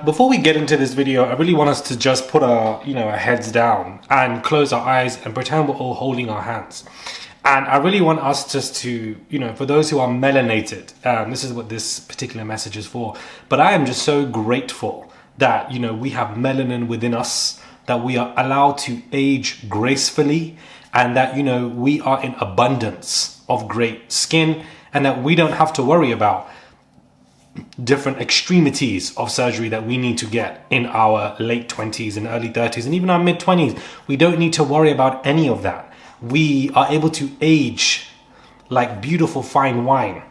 Before we get into this video, I really want us to just put our heads down and close our eyes and pretend we're all holding our hands. And I really want us just to, for those who are melanated, this is what this particular message is for. But I am just so grateful that, we have melanin within us, that we are allowed to age gracefully, and that, we are in abundance of great skin, and that we don't have to worry about different extremities of surgery that we need to get in our late 20s and early 30s and even our mid 20s. We don't need to worry about any of that. We are able to age like beautiful fine wine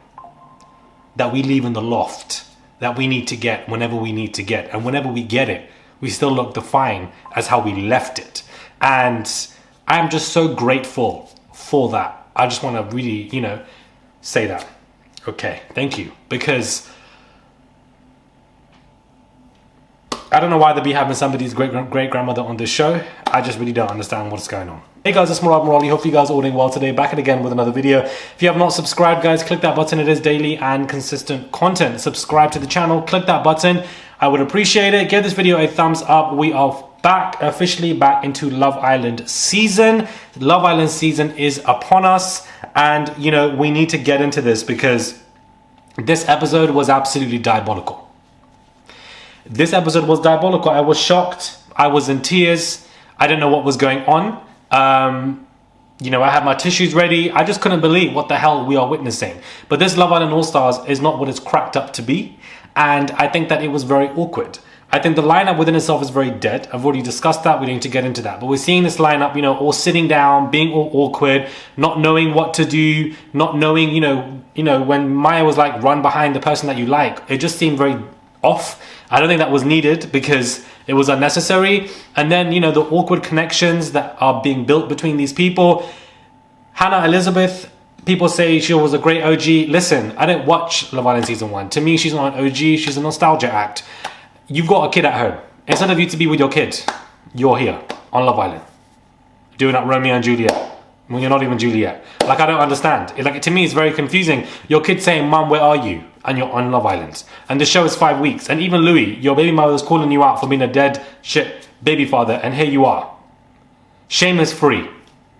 that we leave in the loft, that we need to get whenever we need to get. And whenever we get it, we still look the fine as how we left it. And I'm just so grateful for that. I just want to really, say that. Okay, thank you. Because I don't know why they'd be having somebody's great-grandmother on this show. I just really don't understand what's going on. Hey guys, it's Murad Murali. Hope you guys are all doing well today. Back again with another video. If you have not subscribed, guys, click that button. It is daily and consistent content. Subscribe to the channel. Click that button. I would appreciate it. Give this video a thumbs up. We are officially back into Love Island season. Love Island season is upon us. And, we need to get into this because this episode was absolutely diabolical. This episode was diabolical. I was shocked. I was in tears. I didn't know what was going on. I had my tissues ready. I just couldn't believe what the hell we are witnessing. But this Love Island All-Stars is not what it's cracked up to be. And I think that it was very awkward. I think the lineup within itself is very dead. I've already discussed that. We don't need to get into that. But we're seeing this lineup, all sitting down, being all awkward, not knowing what to do, not knowing, when Maya was like, run behind the person that you like. It just seemed very off. I don't think that was needed because it was unnecessary. And then, the awkward connections that are being built between these people. Hannah Elizabeth, people say she was a great OG. Listen, I didn't watch Love Island Season 1. To me, she's not an OG. She's a nostalgia act. You've got a kid at home. Instead of you to be with your kid, you're here on Love Island. Doing that Romeo and Juliet. When you're not even Juliet. Like, I don't understand. To me, it's very confusing. Your kid saying, Mum, where are you? And you're on Love Island. And the show is 5 weeks. And even Louis, your baby mother was calling you out for being a dead shit baby father. And here you are. Shame is free.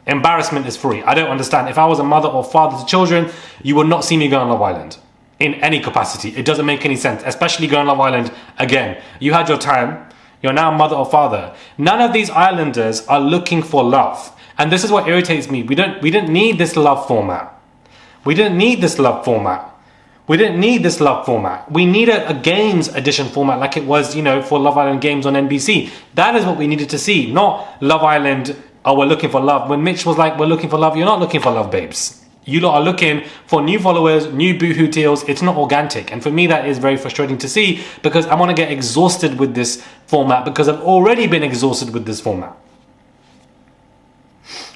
Embarrassment is free. I don't understand. If I was a mother or father to children, you would not see me go on Love Island. In any capacity. It doesn't make any sense. Especially going on Love Island again. You had your time. You're now mother or father. None of these islanders are looking for love. And this is what irritates me. We didn't need this love format. We didn't need this love format. We didn't need this love format. We needed a games edition format like it was, for Love Island Games on NBC. That is what we needed to see. Not Love Island, oh, we're looking for love. When Mitch was like, we're looking for love. You're not looking for love, babes. You lot are looking for new followers, new boohoo deals. It's not organic. And for me, that is very frustrating to see because I want to get exhausted with this format because I've already been exhausted with this format.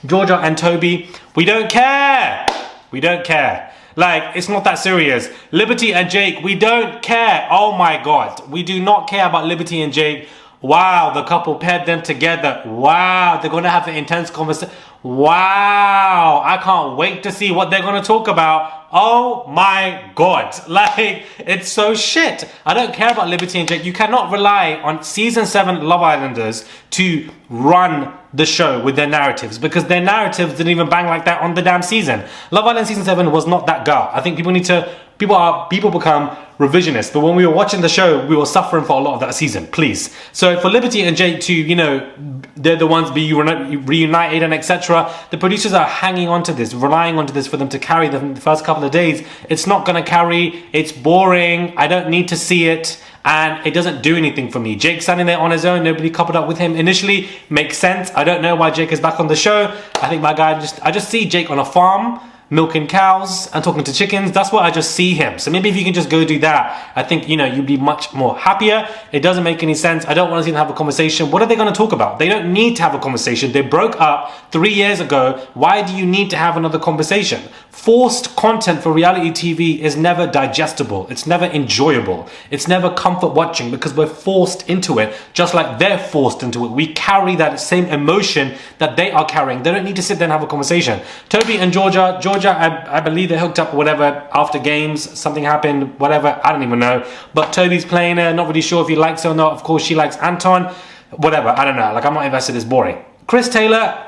Georgia and Toby, we don't care. We don't care. Like, it's not that serious. Liberty and Jake, we don't care. Oh my God. We do not care about Liberty and Jake. Wow, the couple paired them together. Wow, they're going to have an intense conversation. Wow, I can't wait to see what they're going to talk about. Oh my God. Like, it's so shit. I don't care about Liberty and Jake. You cannot rely on season 7 Love Islanders to run the show with their narratives because their narratives didn't even bang like that on the damn season. Love Island season 7 was not that girl. I think people become revisionist, but when we were watching the show, we were suffering for a lot of that season, please. So for Liberty and Jake to, they're the ones be reunited and etc. The producers are hanging on to this, relying onto this for them to carry them the first couple of days. It's not going to carry. It's boring. I don't need to see it. And it doesn't do anything for me. Jake standing there on his own, nobody coupled up with him initially, makes sense. I don't know why Jake is back on the show. I think I just see Jake on a farm, milking cows and talking to chickens. That's what I just see him. So maybe if you can just go do that, I think, you'd be much more happier. It doesn't make any sense. I don't want to see them have a conversation. What are they going to talk about? They don't need to have a conversation. They broke up 3 years ago. Why do you need to have another conversation? Forced content for reality TV is never digestible. It's never enjoyable. It's never comfort watching because we're forced into it, just like they're forced into it. We carry that same emotion that they are carrying. They don't need to sit there and have a conversation. Toby and Georgia, Georgia, I believe they hooked up or whatever after games. Something happened, whatever. I don't even know. But Toby's playing her. Not really sure if he likes her or not. Of course, she likes Anton. Whatever. I don't know. Like, I'm not invested. It's boring. Chris Taylor,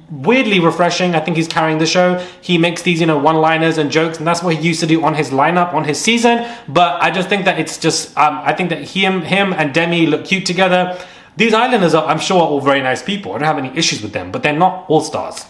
weirdly refreshing. I think he's carrying the show. He makes these, you know, one-liners and jokes, and that's what he used to do on his lineup, on his season. But I just think that it's just, I think that him and Demi look cute together. These Islanders are, I'm sure, are all very nice people. I don't have any issues with them, but they're not all-stars.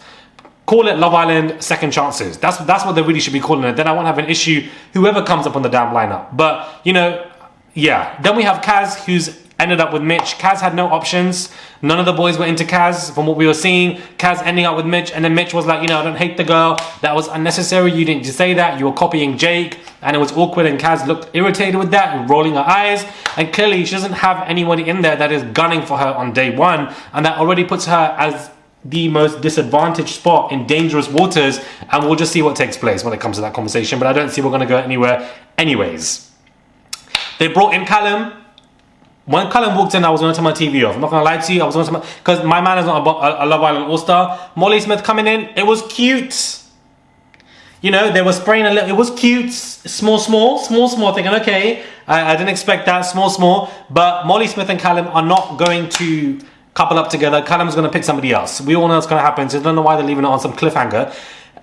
Call it Love Island second chances. That's what they really should be calling it. Then I won't have an issue whoever comes up on the damn lineup. But, you know, yeah. Then we have Kaz, who's ended up with Mitch. Kaz had no options. None of the boys were into Kaz from what we were seeing. Kaz ending up with Mitch, and then Mitch was like, you know, I don't hate the girl. That was unnecessary. You didn't just say that. You were copying Jake, and it was awkward, and Kaz looked irritated with that and rolling her eyes. And clearly she doesn't have anybody in there that is gunning for her on day one, and that already puts her as the most disadvantaged spot in dangerous waters, and we'll just see what takes place when it comes to that conversation. But I don't see we're going to go anywhere anyways. They brought in Callum. When Callum walked in, I was going to turn my TV off. I'm not going to lie to you. I was going to turn because my man is not a Love Island All-Star. Molly Smith coming in, it was cute. You know, they were spraying a little. It was cute. Small. Thinking, okay, I didn't expect that. Small. But Molly Smith and Callum are not going to couple up together. Callum's going to pick somebody else. We all know what's going to happen. So I don't know why they're leaving it on some cliffhanger.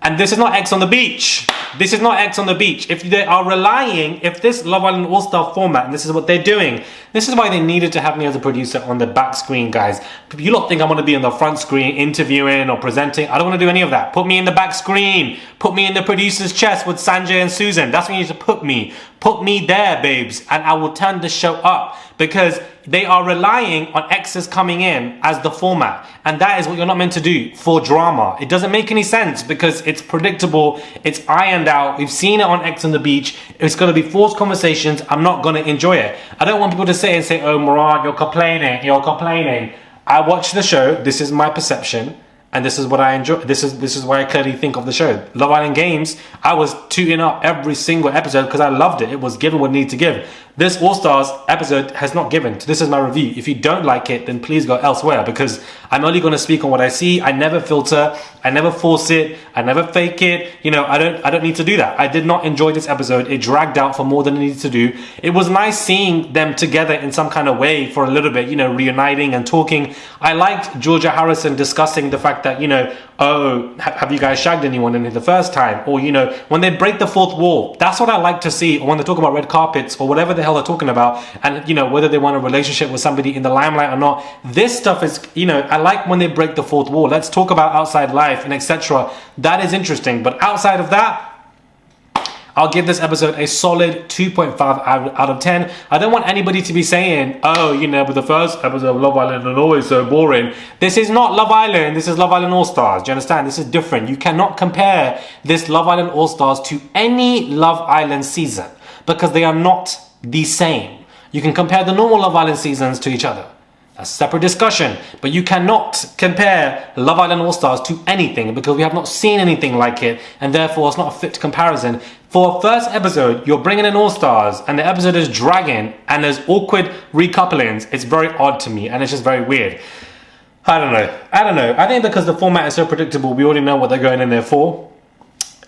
And this is not X on the beach. This is not X on the beach. If they are relying, if this Love Island All-Star format, and this is what they're doing, this is why they needed to have me as a producer on the back screen, guys. You don't think I'm going to be on the front screen interviewing or presenting. I don't want to do any of that. Put me in the back screen. Put me in the producer's chest with Sanjay and Susan. That's where you need to put me. Put me there, babes. And I will turn the show up. Because they are relying on X's coming in as the format. And that is what you're not meant to do for drama. It doesn't make any sense because it's predictable. It's ironed out. We've seen it on X on the beach. It's going to be forced conversations. I'm not going to enjoy it. I don't want people to say, oh, Moran, you're complaining. I watch the show. This is my perception. And this is what I enjoy. This is why I clearly think of the show. Love Island Games, I was tuning up every single episode because I loved it. It was given what it needed to give. This All-Stars episode has not given. This is my review. If you don't like it, then please go elsewhere because I'm only going to speak on what I see. I never filter. I never force it. I never fake it. You know, I don't need to do that. I did not enjoy this episode. It dragged out for more than it needed to do. It was nice seeing them together in some kind of way for a little bit, you know, reuniting and talking. I liked Georgia Harrison discussing the fact that, you know, oh, have you guys shagged anyone in here the first time? Or, you know, when they break the fourth wall, that's what I like to see. Or when they talk about red carpets or whatever the hell they're talking about. And, you know, whether they want a relationship with somebody in the limelight or not. This stuff is, you know, I like when they break the fourth wall. Let's talk about outside life and etc. That is interesting. But outside of that, I'll give this episode a solid 2.5 out of 10. I don't want anybody to be saying, oh, you know, but the first episode of Love Island is always so boring. This is not Love Island. This is Love Island All-Stars. Do you understand? This is different. You cannot compare this Love Island All-Stars to any Love Island season because they are not the same. You can compare the normal Love Island seasons to each other. A separate discussion, but you cannot compare Love Island All-Stars to anything because we have not seen anything like it, and therefore it's not a fit comparison. For a first episode, you're bringing in All-Stars, and the episode is dragging, and there's awkward recouplings. It's very odd to me, and it's just very weird. I don't know. I think because the format is so predictable, we already know what they're going in there for.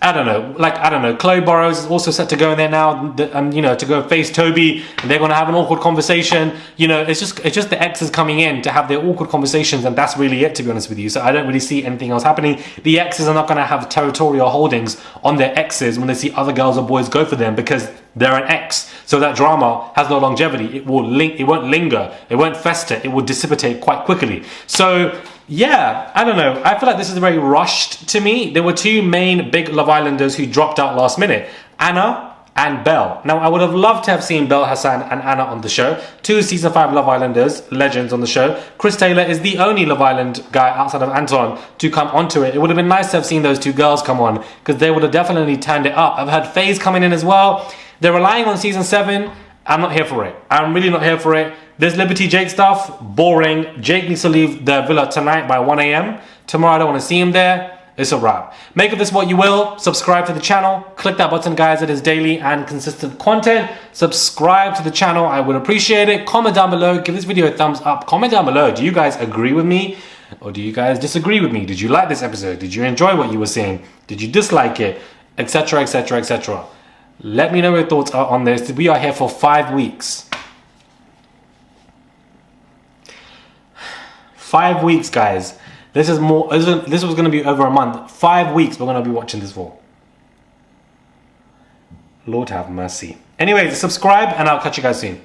I don't know. Chloe Burrows is also set to go in there now, you know, to go face Toby, and they're going to have an awkward conversation. You know, it's just the exes coming in to have their awkward conversations, and that's really it, to be honest with you. So I don't really see anything else happening. The exes are not going to have territorial holdings on their exes when they see other girls or boys go for them because they're an ex. So that drama has no longevity. It won't linger. It won't fester. It will dissipate quite quickly. So yeah, I don't know. I feel like this is very rushed to me. There were two main big Love Islanders who dropped out last minute. Anna and Belle. Now, I would have loved to have seen Belle Hassan and Anna on the show. Two season 5 Love Islanders, legends on the show. Chris Taylor is the only Love Island guy outside of Anton to come onto it. It would have been nice to have seen those two girls come on because they would have definitely turned it up. I've had FaZe coming in as well. They're relying on season 7. I'm not here for it. I'm really not here for it. This Liberty Jake stuff, boring. Jake needs to leave the villa tonight by 1 a.m. Tomorrow I don't want to see him there. It's a wrap. Make of this what you will. Subscribe to the channel. Click that button, guys. It is daily and consistent content. Subscribe to the channel. I would appreciate it. Comment down below. Give this video a thumbs up. Comment down below. Do you guys agree with me? Or do you guys disagree with me? Did you like this episode? Did you enjoy what you were seeing? Did you dislike it? Etc, etc, etc. Let me know your thoughts are on this. We are here for 5 weeks. 5 weeks, guys. This is more. This was going to be over a month. 5 weeks we're going to be watching this for. Lord have mercy. Anyways, subscribe and I'll catch you guys soon.